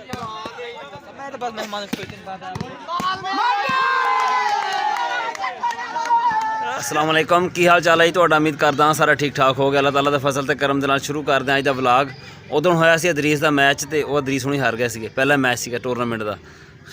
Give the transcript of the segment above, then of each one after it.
मैं तो बस मेहमान अस्सलाम वालेकुम की हाल चाल है जी तुहाडा। उम्मीद करदा हां सारा ठीक ठाक हो गया। अल्लाह ताला दे फजल ते करम दे नाल शुरू करदे हां अज दा व्लॉग। उदों होया सी अदरीस दा मैच ते वो अदरीस हुणी हार गए सीगे। पहला मैच सीगा टूरनामेंट दा।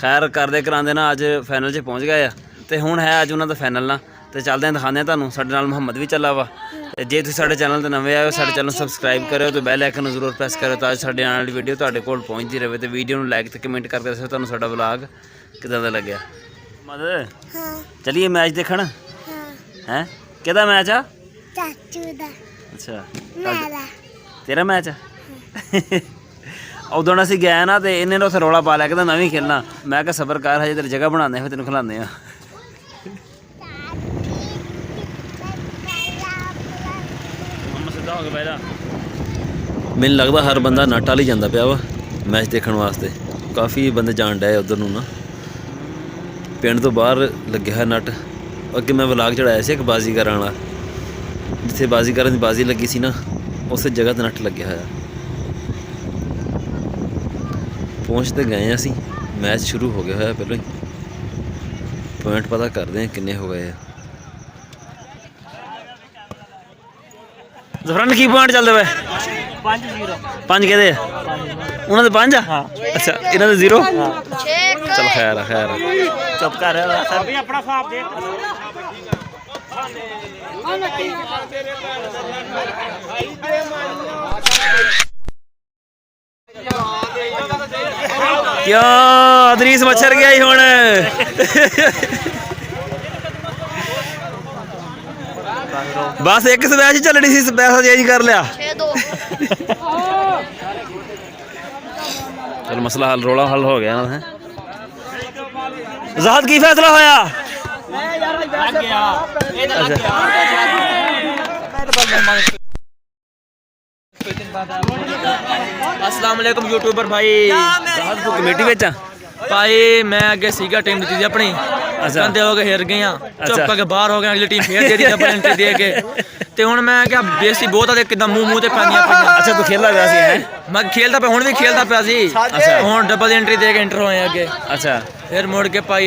खैर करदे करांदे ना अज फाइनल च पहुँच गए आ ते हुण है अज उन्हां दा फाइनल ना ते चलदे हां दिखाने तुहानूं। साडे नाल मुहम्मद भी चला वा ते जे तुसीं साडे चैनल ते नवें आए हो साडे चैनल सबसक्राइब करो ते बैल आइकन जरूर प्रेस करो तां जो साडे आने वाली वीडियो तुहाडे कोल पहुँचदी रहे। ते वीडियो नूं लाइक ते कमेंट करके दस्सो तुहानूं साडा व्लॉग किदां दा लग्गिया। मद चलिए मैच देखण हैं किहदा मैच आ? चाचू दा अच्छा तेरा मैच है। उदों असीं गए ना तो इन्हें उत्थे रौला पा लिया कहता मैं भी खेलना। मैं क्या सबर कर हजे तेरी जगह बनाने फिर तेन खिलाने। सीधा हो गया पहला मैनूं लगदा हर बंदा नट वाल ही जांदा पिया वा मैच देखण वास्ते। काफ़ी बंदे जाण डए उधर नूं ना पिंड तो बाहर लग्या है नट। अगे मैं व्लॉग चढ़ाया से एक बाजीगर वाला जिथे बाजीगर की बाजी लगी सी ना उस जगह तो नट लग्या है। पहुँच तो गए असी मैच शुरू हो गया है पहले ही। पॉइंट पता करते हैं किन्ने हो गए। जफरन की पॉइंट चलते पे 5 कहते उन्होंने 5 आ। अच्छा इन्होंने 0 चल खैर खैर चुप कर अपना साफ देख। क्या अदरीस मच्छर गया ही हुण। बस एक स्पैश ही चलनी सी पैसा चेंज कर लिया। चल मसला हल रोला हल हो गया है। ज़ाहद की फैसला होया? अस्सलाम वालेकुम यूट्यूबर भाई। ज़ाहद को कमेटी बेच भाई मैं अगे सीगा टीम दी अपनी गंदे हो गए हिर गए चुप करके बाहर हो गए। अगली टीम फिर दे दी डबल एंट्री दे के ते हुण मैं क्या बेसी बहुत है किदां मुंह ते पैंदियां पईयां। अच्छा तू खेलदा पिया सी हैं? मैं खेलदा पे हुण भी खेलदा पिया सी। अच्छा हुण डबल एंट्री दे के एंटर होए अगे। अच्छा फिर मुड़ के भाई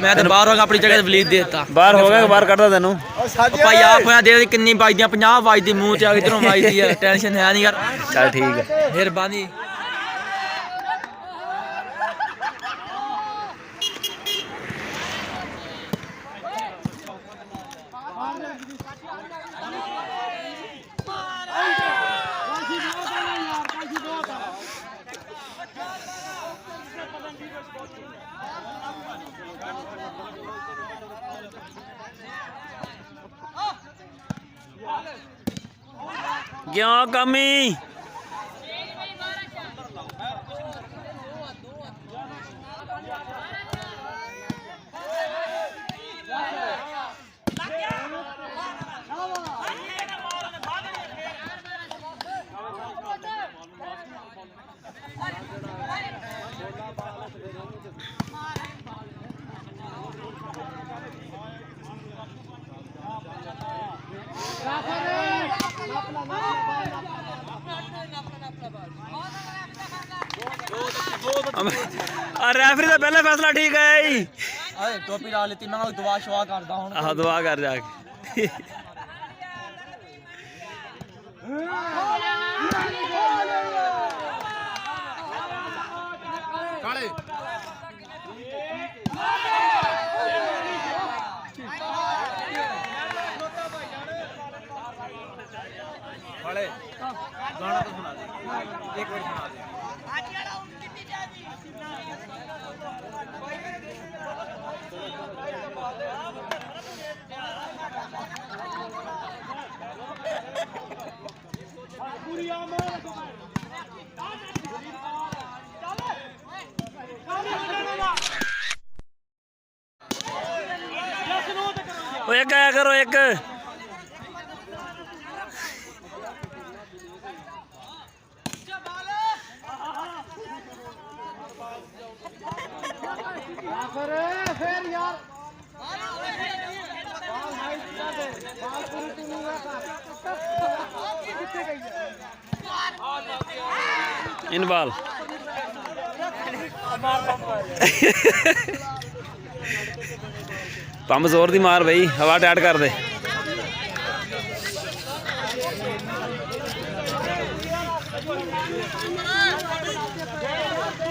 मैं तो बाहर हो गया अपनी जगह ते वलीद देता बाहर हो गया बाहर कढ़दा तेनू भाई आप होया दे किन्नी बाजदियां 50 बाजदी मुंह ते इधरों बाजदी है। टेंशन है नहीं यार। चल ठीक है मेहरबानी। क्यों कमी रेफरी का पहले फैसला ठीक है। टोपी ला लेती मैं दुआ शुआ करदा हुण। हाँ दुआ कर जाके गाना तो सुना दे एक बार सुना दे। एक आया करो एक इन बॉल पंप जोर दी मार बई हवा टाइट कर दे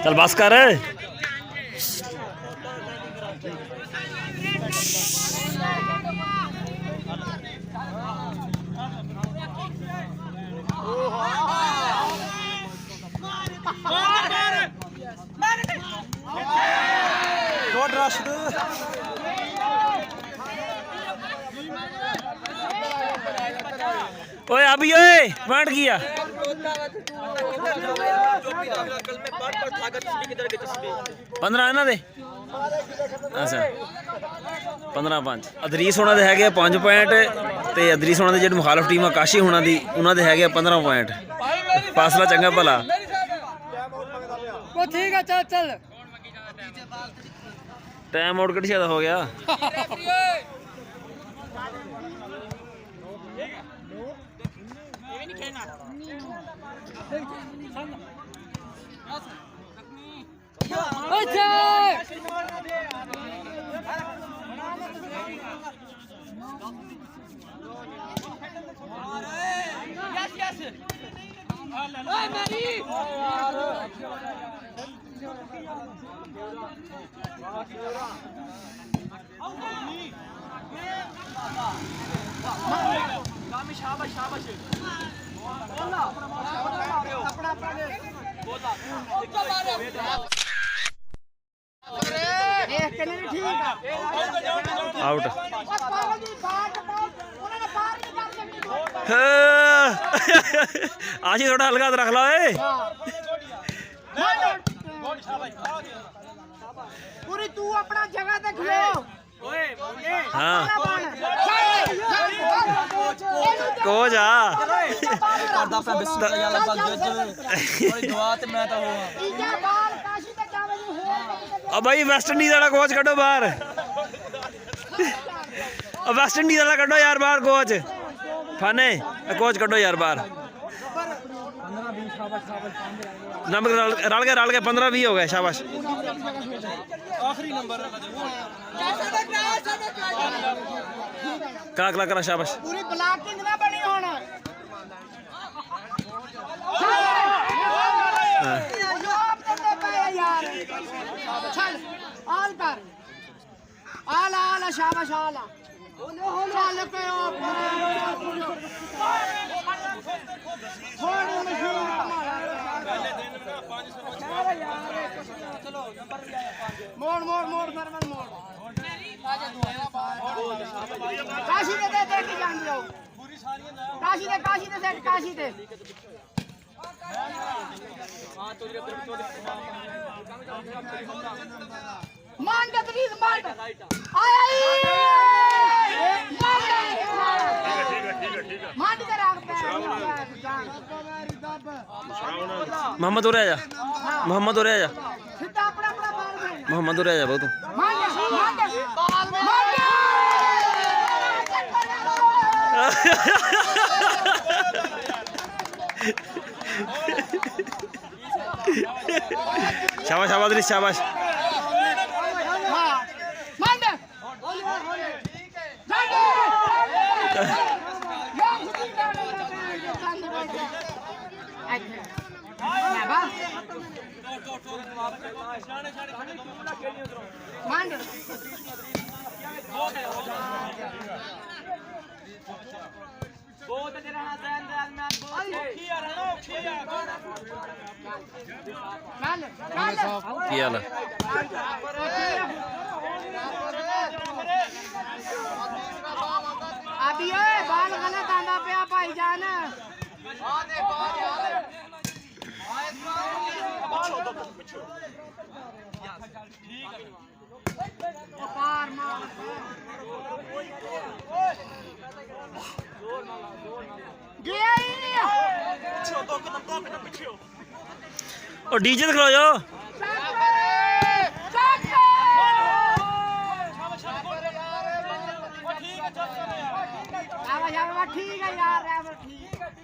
चल बस कर ओए अभी ओए पॉइंट किया 15 ਇਹਨਾਂ ਦੇ ਅੱਛਾ 15-5 ਅਦਰੀਸ ਹੋਣਾ ਦੇ ਹੈਗੇ 5 ਪੁਆਇੰਟ ਤੇ ਅਦਰੀਸ ਹੋਣਾ ਦੇ ਜਿਹੜੇ ਮੁਖਾਲਫ ਟੀਮ ਆਕਾਸ਼ੀ ਹੋਣਾ ਦੀ ਉਹਨਾਂ ਦੇ ਹੈਗੇ 15 ਪੁਆਇੰਟ ਫਾਸਲਾ ਚੰਗਾ ਭਲਾ ਉਹ ਠੀਕ ਹੈ ਚੱਲ ਚੱਲ ਟਾਈਮ ਆਊਟ ਕਿਹੜੀ ਜ਼ਿਆਦਾ ਹੋ ਗਿਆ आउट आशी थोड़ा हल्का रख लो पूरी तू अपना जगह पे खलो हाँ कोच आ ਕਰਦਾ ਪਿਆ ਬਿਸਮਿਲ੍ਲਾ ਅੱਲਾ ਜੱਜ ਬੜੀ ਦੁਆ ਤੇ ਮੈਂ ਤਾਂ ਹੋਵਾਂ ਤੀਜਾ ਬਾਲ ਕਾਸ਼ੀ ਤੇ ਜਾਵੇ ਜੀ ਹੋਰ ਆ ਭਾਈ ਵੈਸਟ ਇੰਡੀਜ਼ ਵਾਲਾ ਕੋਚ ਕੱਢੋ ਬਾਹਰ ਆ ਵੈਸਟ ਇੰਡੀਜ਼ ਵਾਲਾ ਕੱਢੋ ਯਾਰ ਬਾਹਰ ਕੋਚ ਫਾਨੇ ਕੋਚ ਕੱਢੋ ਯਾਰ ਬਾਹਰ 15-20 ਸ਼ਾਬਾਸ਼ ਨੰਬਰ ਰਲ ਕੇ 15-20 ਹੋ ਗਏ ਸ਼ਾਬਾਸ਼ ਆਖਰੀ ਨੰਬਰ ਕਾਕਲਾ ਕਰਾ ਸ਼ਾਬਾਸ਼ ਪੂਰੀ ਬਲਾਕਿੰਗ ਨਾ ਬਣੀ ਹੁਣ ਚੱਲ ਆਲ ਕਰ ਆਲਾ ਸ਼ਾਬਾਸ਼ ਆਲਾ ਚੱਲ ਕੇ ਥੋੜੀ ਮਸ਼ਹੂਰ ਕਮਾਲਾ ਮੋੜ ਨਰਮਲ ਮੋੜ ਕਾਸ਼ੀ ਦੇ ਦੇ ਕੇ ਜਾਂਦੇ ਹੋ ਕਾਸ਼ੀ ਦੇ ਸੈਟ ਕਾਸ਼ੀ ਦੇ मान के तरीज मान आया मान के राख पे मोहम्मद उरे आजा मोहम्मद उरे आजा सीधा अपना बाल में मोहम्मद उरे आजा बहुत मान के बाल में शाबाश शाबाश शाबाश की हाल है अभी बाल गलत आंदा पे भाईजान और डीजे दिखा जाओ ठीक है यार ठीक है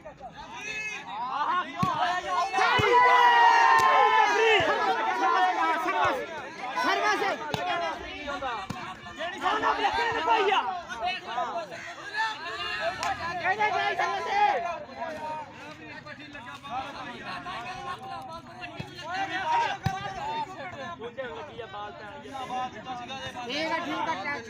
ठीक है कैच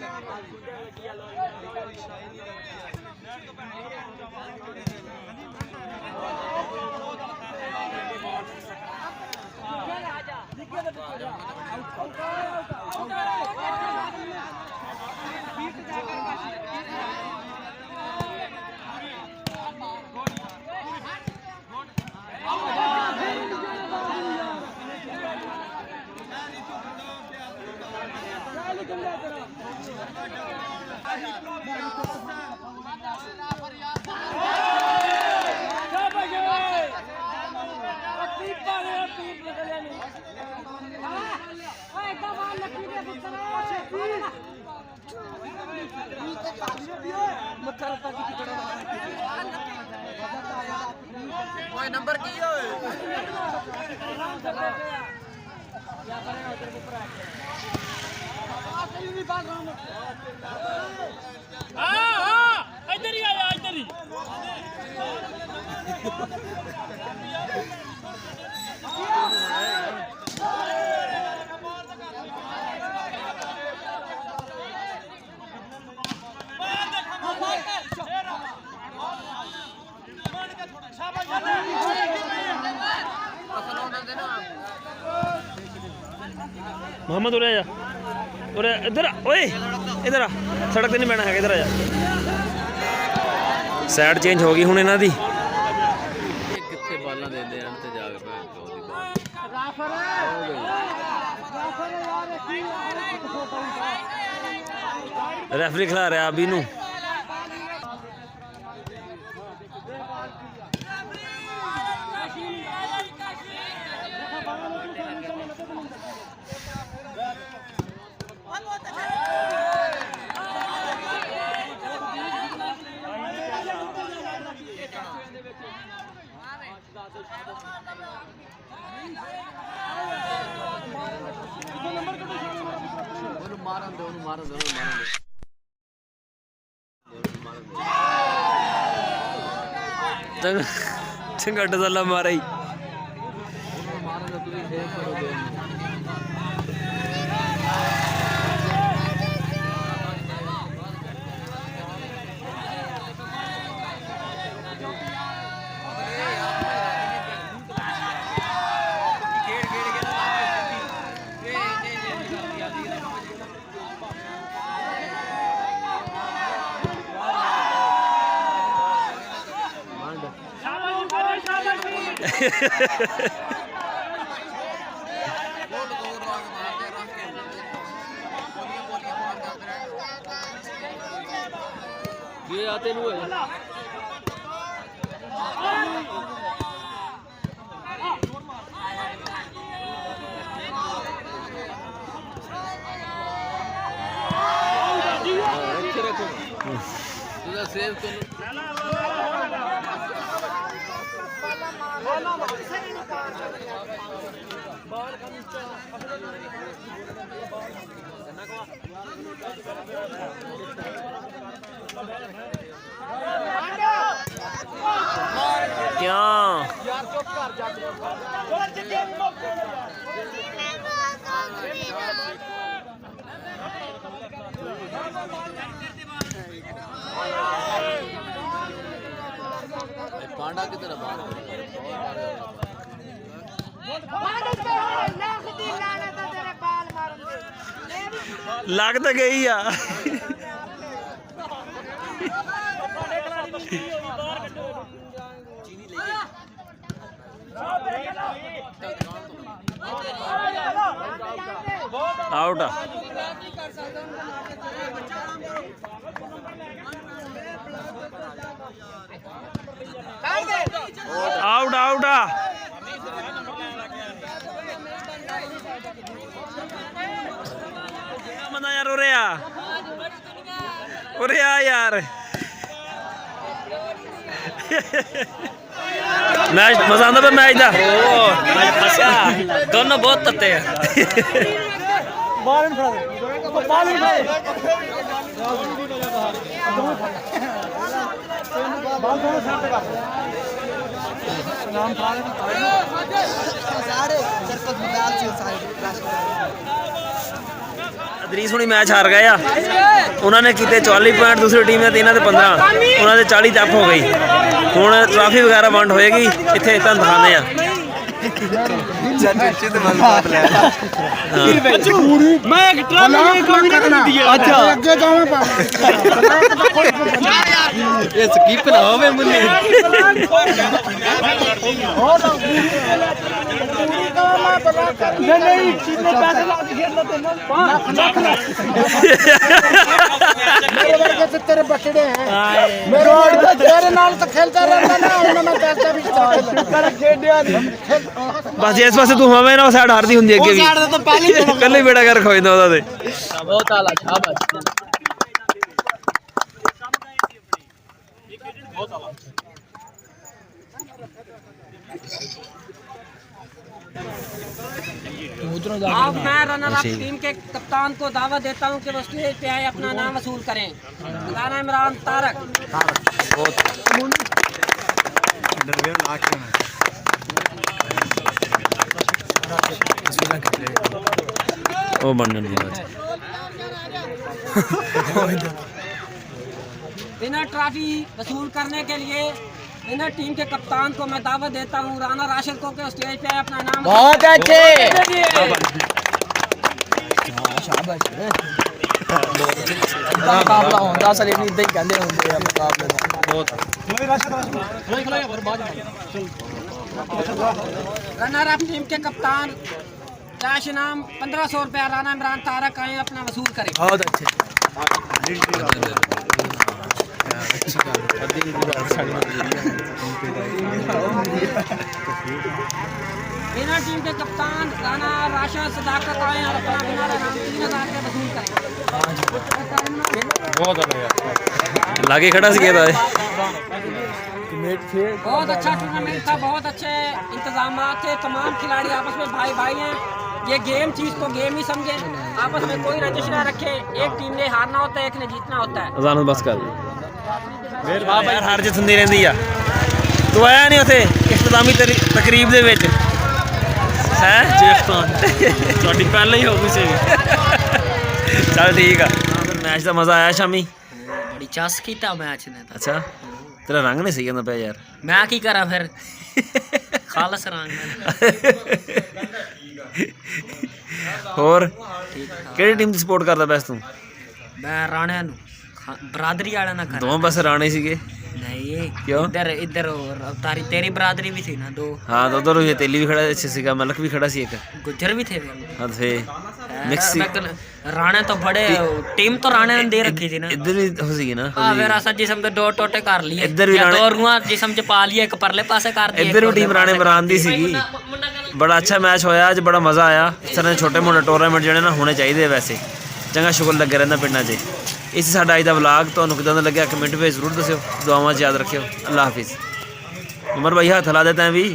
नंबर की इधर ही आया इधर ही मोहम्मद उरे जा उरे इधर ओए इधर आ सड़क ते नहीं बैठना है इधर आ जा साइड चेंज हो गई हुण इन्हां दी कित्थे बालां देंदे हैं ते जाग पे रेफरी खिला रहा अभी नू चंगा डजला मारा ही ये आते हुए सेव क्या पांडा की तरह लग तो गई आ आउट आउट आउट बंदा यार उरे आ यार मैच मजा आंदा पे मैच दा मैच फसा दोनों बहुत तत्ते हैं ਅਦਰੀਸ ਹੁਣੀ ਮੈਚ ਹਾਰ ਗਏ ਆ। ਉਹਨਾਂ ਨੇ ਕੀਤੇ 40 ਪੁਆਇੰਟ, ਦੂਸਰੀ ਟੀਮ ਨੇ ਤੇ ਇਹਨਾਂ ਦੇ 15, ਉਹਨਾਂ ਦੇ 40 ਤੱਕ ਹੋ ਗਈ। ਹੁਣ ਟਰਾਫੀ ਵਗੈਰਾ ਵੰਡ ਹੋਏਗੀ ਇੱਥੇ, ਤੁਹਾਨੂੰ ਦਿਖਾਉਂਦੇ ਆ। मैं एक ट्रक में कोई नहीं दिया अच्छा ਅੱਗੇ ਜਾਵਾਂ ਪਾ ਇਹ ਸਕੀਪ ਨਾ ਹੋਵੇ ਮੁੰਨੇ। ਨਹੀਂ ਚੀਨੇ ਪੈਸੇ ਲਾ ਕੇ ਖੇਡ ਲੈਂਦੇ ਨਾ ਮੇਰੇ ਵਰਗੇ ਤੇ ਤੇਰੇ ਬਛੜੇ ਹੈ ਮੇਰੇ ਵਰਗੇ ਤੇਰੇ ਨਾਲ ਤਾਂ ਖੇਲਦਾ ਰਹਿੰਦਾ ਨਾ ਉਹਨਾਂ ਨਾਲ ਪੈਸਾ ਵੀ ਕਰ ਖੇਡਿਆ ਨਹੀਂ ਬਸ ਜਿਸ ਪਾਸੇ ਤੂੰ ਹੋਵੇਂ ਨਾ ਉਹ ਸਾਈਡ ਹਾਰਦੀ ਹੁੰਦੀ ਅੱਗੇ ਵੀ। ਸਾਈਡ ਤਾਂ ਪਹਿਲੀ ਕੱਲੇ ਬੇੜਾ ਕਰ ਖੋਇੰਦਾ ਉਹਦਾ ਤੇ। ਬਹੁਤ ਆਲਾ ਸ਼ਾਬਾਸ਼। अब मैं रनर अप टीम के कप्तान को दावा देता हूं कि वो स्टेज पे आए अपना नाम वसूल करें। राना इमरान तारक। ਉਹ ਬਣ ਜਾਂਦੀ ਬਾਤ। विनर ट्रॉफी वसूल करने के लिए विनर टीम के कप्तान को मैं दावत देता हूं राना राशिद को कि स्टेज पे आए अपना नाम बहुत अच्छे ਮੁਕਾਬਲਾ ਹੁੰਦਾ ਅਸਲ ਇਹਨੂੰ ਇਦਾਂ ਹੀ ਕਹਿੰਦੇ ਹੁੰਦੇ ਆ ਮੁਕਾਬਲੇ ਦਾ। ਬਹੁਤ रनर अप टीम के कप्तान कैश इनाम 1500 रुपया राना इमरान तारक आए अपना वसूल करें। बहुत अच्छे विनर टीम के कप्तान राना राशिद सदाकत आए और अपना विनर इनाम 3000 का वसूल करें। ਲਾਗੇ ਖੜਾ ਸੀ ਇਹਦਾ। बहुत अच्छा टूर्नामेंट था, बहुत अच्छे इंतजाम थे, तमाम खिलाड़ी आपस में भाई भाई हैं। ये गेम चीज को गेम ही समझे, आपस में कोई रंजिश ना रखे। एक टीम ने हारना होता है, एक ने जीतना होता है। ਅਜ਼ਾਨ ਬਸ ਕਰ ਵਾਹ ਭਾਈ ਹਾਰ ਜਿੱਤ ਹੁੰਦੀ ਰਹਿੰਦੀ ਆ। ਤੂੰ ਆਇਆ ਨਹੀਂ ਉੱਥੇ ਇਖਤਤਾਮੀ ਤਕਰੀਬ ਦੇ ਵਿੱਚ ਹੈ? ਤੁਹਾਡੀ ਪਹਿਲਾਂ ਹੀ ਹੋ ਗਈ ਸੀ। ਚੱਲ ਠੀਕ ਆ। ਮੈਚ ਦਾ ਮਜ਼ਾ ਆਇਆ ਸ਼ਾਮੀ? बड़ी चस कीता मैच ने। ਅੱਛਾ ਤੇਰਾ ਰੰਗ ਨਹੀਂ ਸਹੀ ਜਾਂਦਾ ਪਿਆ ਯਾਰ। मैं की करा फिर खालस रंग ਹੋਰ ਕਿਹੜੀ ਟੀਮ ਦੀ ਸਪੋਰਟ ਕਰਦਾ ਬੈਸ ਤੂੰ? मैं राणे बरादरी वाले ना कर। ਦੋਵਾਂ ਪਾਸੇ ਰਾਣੇ ਸੀਗੇ। नहीं क्यों? इधर इधर और तारी तेरी बरादरी भी थी ना दो। ਹਾਂ ਤਾਂ ਉਧਰ ਵੀ ਤੇਲੀ ਵੀ ਖੜਾ ਸੀਗਾ, ਮਲਕ ਵੀ ਖੜਾ ਸੀ ਇੱਕ। गुज्जर भी थे। ਹਾਂ ਫੇ ਮਿਕਸ ਸੀ। राणे तो बड़े टीम तो राणे ने दे रखी थी ना। ਇੱਧਰ ਵੀ ਹੋ ਸੀਗੀ ਨਾ। हाँ फिर असा जिसम के दो टोटे कर लिए। इधर भी या राणे- दो रुआ जिसम च पा लिए, एक परले पासे कर दिए। ਇੱਧਰ ਵੀ ਟੀਮ ਰਾਣੇ ਮਰਾਨ ਦੀ ਸੀਗੀ। ਬੜਾ ਅੱਛਾ ਮੈਚ ਹੋਇਆ ਅੱਜ, ਬੜਾ ਮਜ਼ਾ ਆਇਆ। ਇਸ ਤਰ੍ਹਾਂ ਦੇ ਛੋਟੇ ਮੋਟੇ ਟੂਰਨਾਮੈਂਟ ਜਿਹੜੇ ਨਾ ਹੋਣੇ ਚਾਹੀਦੇ ਵੈਸੇ। ਚੰਗਾ ਸ਼ੁਗਰ ਲੱਗਿਆ ਰਹਿੰਦਾ ਪਿੰਡਾਂ 'ਚ। ਇਹ ਸੀ ਸਾਡਾ ਅੱਜ ਦਾ ਵਲੌਗ। ਤੁਹਾਨੂੰ ਕਿੱਦਾਂ ਦਾ ਲੱਗਿਆ ਕਮੈਂਟ ਵਿੱਚ ਜ਼ਰੂਰ ਦੱਸਿਓ। ਦੁਆਵਾਂ 'ਚ ਯਾਦ ਰੱਖਿਓ। ਅੱਲਾ ਹਾਫਿਜ਼। ਉਮਰ ਭਾਈ ਹੱਥ ਲਾ ਦੇ ਤੈਂ ਵੀ।